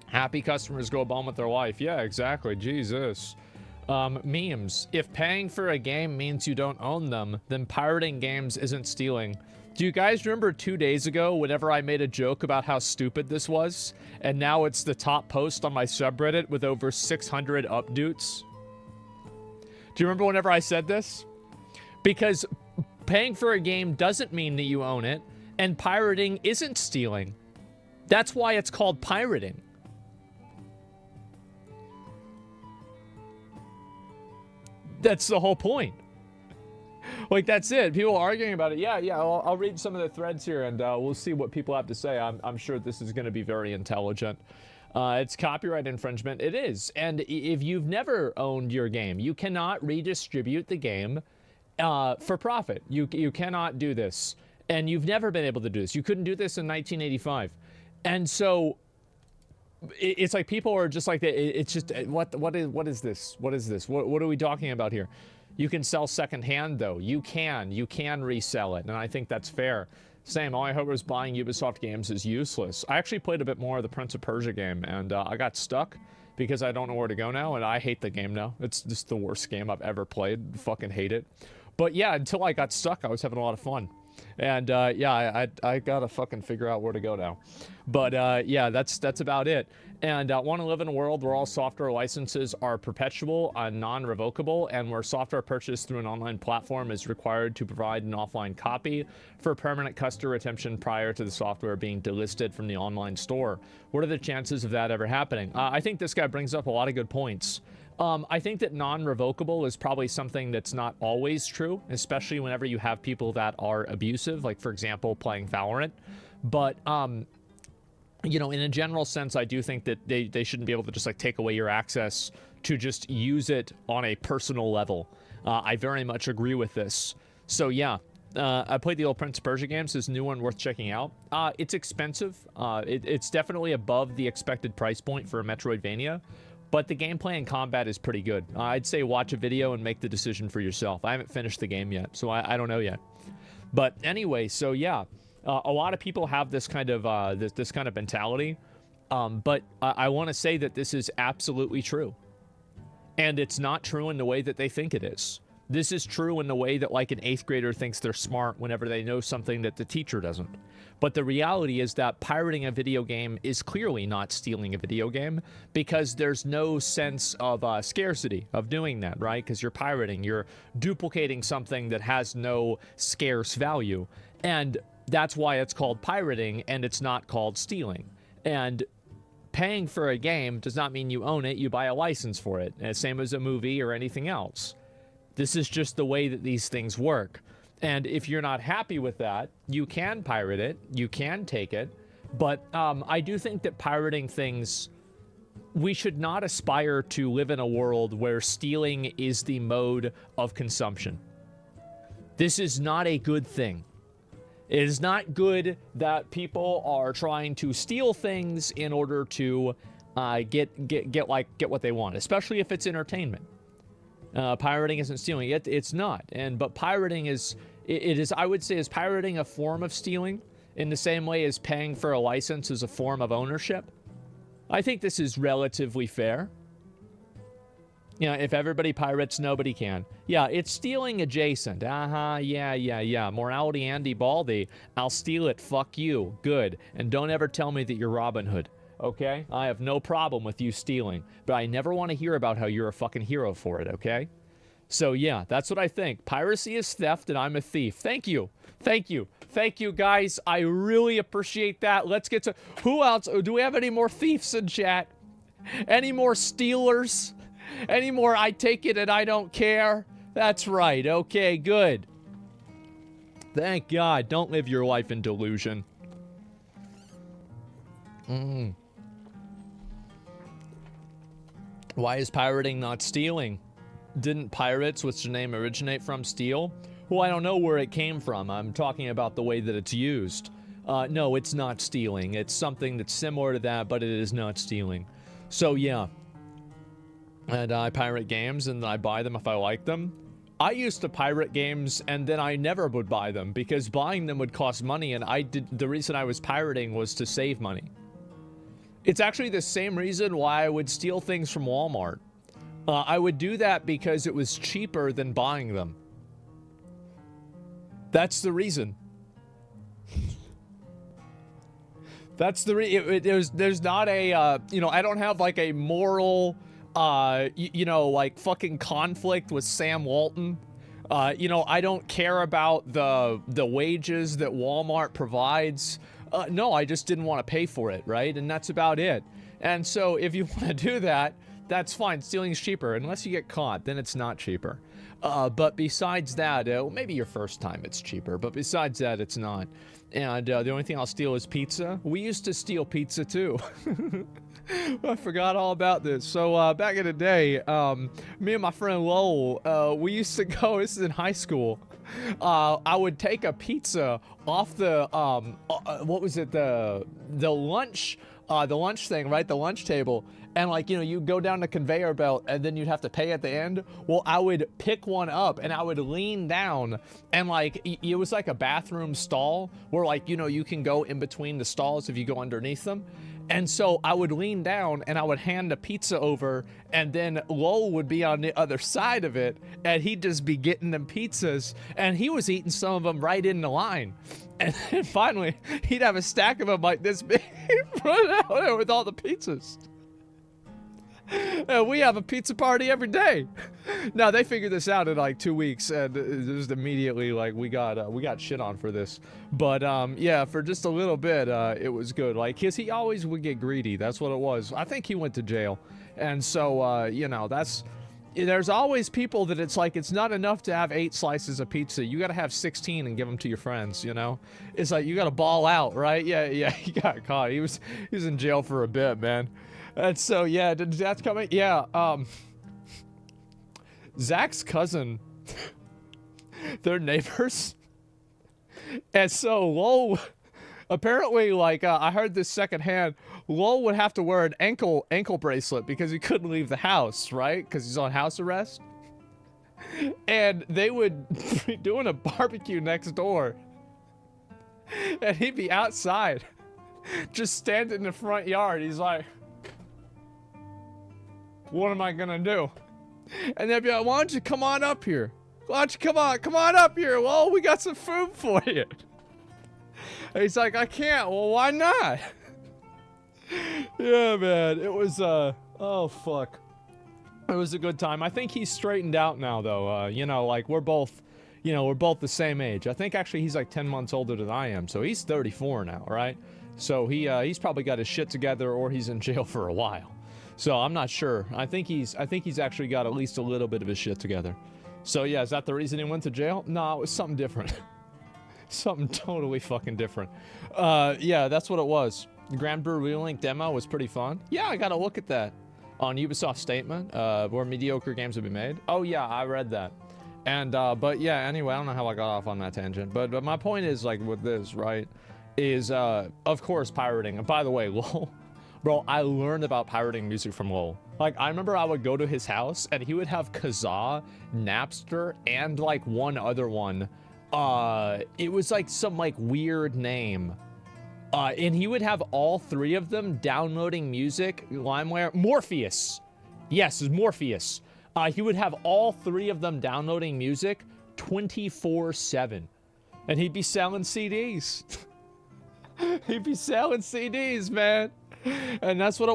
Happy customers go on with their life. Yeah, exactly. Jesus. Memes. If paying for a game means you don't own them, then pirating games isn't stealing. Do you guys remember 2 days ago whenever I made a joke about how stupid this was? And now it's the top post on my subreddit with over 600 updates? Do you remember whenever I said this? Because paying for a game doesn't mean that you own it, and pirating isn't stealing. That's why it's called pirating. That's the whole point. Like, that's it. People are arguing about it. Yeah, I'll read some of the threads here, and we'll see what people have to say. I'm sure this is going to be very intelligent. It's copyright infringement. It is. And if you've never owned your game, you cannot redistribute the game for profit. You cannot do this. And you've never been able to do this. You couldn't do this in 1985. And so it's like people are just like, it's just, what is this? What is this? What are we talking about here? You can sell secondhand, though. You can resell it, and I think that's fair. Same, all I hope is buying Ubisoft games is useless. I actually played a bit more of the Prince of Persia game, and I got stuck because I don't know where to go now, and I hate the game now. It's just the worst game I've ever played. Fucking hate it. But yeah, until I got stuck, I was having a lot of fun. And yeah, I gotta fucking figure out where to go now. But yeah, that's about it. And want to live in a world where all software licenses are perpetual, non-revocable, and where software purchased through an online platform is required to provide an offline copy for permanent customer retention prior to the software being delisted from the online store. What are the chances of that ever happening? I think this guy brings up a lot of good points. I think that non-revocable is probably something that's not always true, especially whenever you have people that are abusive, like, for example, playing Valorant. But, you know, in a general sense, I do think that they shouldn't be able to just, like, take away your access to just use it on a personal level. I very much agree with this. So, yeah. I played the old Prince of Persia games. This new one worth checking out. It's expensive. It's definitely above the expected price point for a Metroidvania. But the gameplay and combat is pretty good. I'd say watch a video and make the decision for yourself. I haven't finished the game yet, so I don't know yet. But anyway, so yeah, a lot of people have this kind of this kind of mentality. But I want to say that this is absolutely true, and it's not true in the way that they think it is. This is true in the way that, like, an 8th grader thinks they're smart whenever they know something that the teacher doesn't. But the reality is that pirating a video game is clearly not stealing a video game, because there's no sense of scarcity of doing that, right? Because you're pirating, you're duplicating something that has no scarce value. And that's why it's called pirating, and it's not called stealing. And paying for a game does not mean you own it, you buy a license for it. And same as a movie or anything else. This is just the way that these things work. And if you're not happy with that, you can pirate it, you can take it. But I do think that pirating things, we should not aspire to live in a world where stealing is the mode of consumption. This is not a good thing. It is not good that people are trying to steal things in order to get what they want, especially if it's entertainment. Pirating isn't stealing. It's not. But pirating is, I would say, is pirating a form of stealing in the same way as paying for a license is a form of ownership? I think this is relatively fair. You know, if everybody pirates, nobody can. Yeah, it's stealing adjacent. Yeah. Morality Andy Baldy. I'll steal it. Fuck you. Good. And don't ever tell me that you're Robin Hood. Okay? I have no problem with you stealing, but I never want to hear about how you're a fucking hero for it, okay? So yeah, that's what I think. Piracy is theft and I'm a thief. Thank you. Thank you. Thank you, guys. I really appreciate that. Let's get to... Who else? Do we have any more thieves in chat? Any more stealers? Any more I take it and I don't care? That's right. Okay, good. Thank God. Don't live your life in delusion. Why is pirating not stealing? Didn't pirates, which the name originate from, steal? Well, I don't know where it came from. I'm talking about the way that it's used. No, it's not stealing. It's something that's similar to that, but it is not stealing. So, yeah. And I pirate games, and I buy them if I like them. I used to pirate games, and then I never would buy them, because buying them would cost money, and the reason I was pirating was to save money. It's actually the same reason why I would steal things from Walmart. I would do that because it was cheaper than buying them. That's the reason. That's the there's not a, you know, I don't have like a moral, you know, like fucking conflict with Sam Walton. You know, I don't care about the wages that Walmart provides. No, I just didn't want to pay for it, right? And that's about it. And so if you want to do that, that's fine. Stealing's cheaper. Unless you get caught, then it's not cheaper. But besides that, maybe your first time it's cheaper, but besides that, it's not. And the only thing I'll steal is pizza. We used to steal pizza too. I forgot all about this. So back in the day, me and my friend Lowell, we used to go, this is in high school, I would take a pizza off the, what was it, the lunch thing, right? The lunch table. And like, you know, you go down the conveyor belt and then you'd have to pay at the end. Well, I would pick one up and I would lean down and like, it was like a bathroom stall where like, you know, you can go in between the stalls if you go underneath them. And so I would lean down and I would hand the pizza over and then Lowell would be on the other side of it and he'd just be getting them pizzas and he was eating some of them right in the line. And then finally, he'd have a stack of them like this big run out there with all the pizzas. And we have a pizza party every day. Now they figured this out in like 2 weeks, and just immediately like we got shit on for this. But yeah, for just a little bit, it was good. Like, cause he always would get greedy. That's what it was. I think he went to jail, and so you know, there's always people that it's like it's not enough to have 8 slices of pizza. You got to have 16 and give them to your friends. You know, it's like you got to ball out, right? Yeah. He got caught. He was in jail for a bit, man. And so, yeah, that's coming. Yeah, Zach's cousin, they're neighbors. And so Lowell, apparently, like, I heard this secondhand, Lowell would have to wear an ankle bracelet because he couldn't leave the house, right? Because he's on house arrest. And they would be doing a barbecue next door. And he'd be outside, just standing in the front yard. He's like, what am I gonna do? And they'd be like, why don't you come on up here? Why don't you come on up here? Well, we got some food for you. And he's like, I can't. Well, why not? Yeah, man. It was, oh, fuck. It was a good time. I think he's straightened out now, though. You know, like, we're both the same age. I think, actually, he's like 10 months older than I am. So he's 34 now, right? So he's probably got his shit together or he's in jail for a while. So I'm not sure. I think he's actually got at least a little bit of his shit together. So yeah, is that the reason he went to jail? No, it was something different. Something totally fucking different. Yeah, that's what it was. The Grand Blue Relink demo was pretty fun. Yeah, I gotta look at that. On Ubisoft's statement, where mediocre games have been made. Oh yeah, I read that. And, but yeah, anyway, I don't know how I got off on that tangent. But my point is, like, with this, right, is, of course, pirating. And by the way, lol. Bro, I learned about pirating music from Lowell. Like, I remember I would go to his house, and he would have Kazaa, Napster, and, like, one other one. It was, like, some, like, weird name. And he would have all 3 of them downloading music, LimeWire. Morpheus! Yes, it's Morpheus. He would have all 3 of them downloading music 24/7. And he'd be selling CDs. He'd be selling CDs, man. And that's what it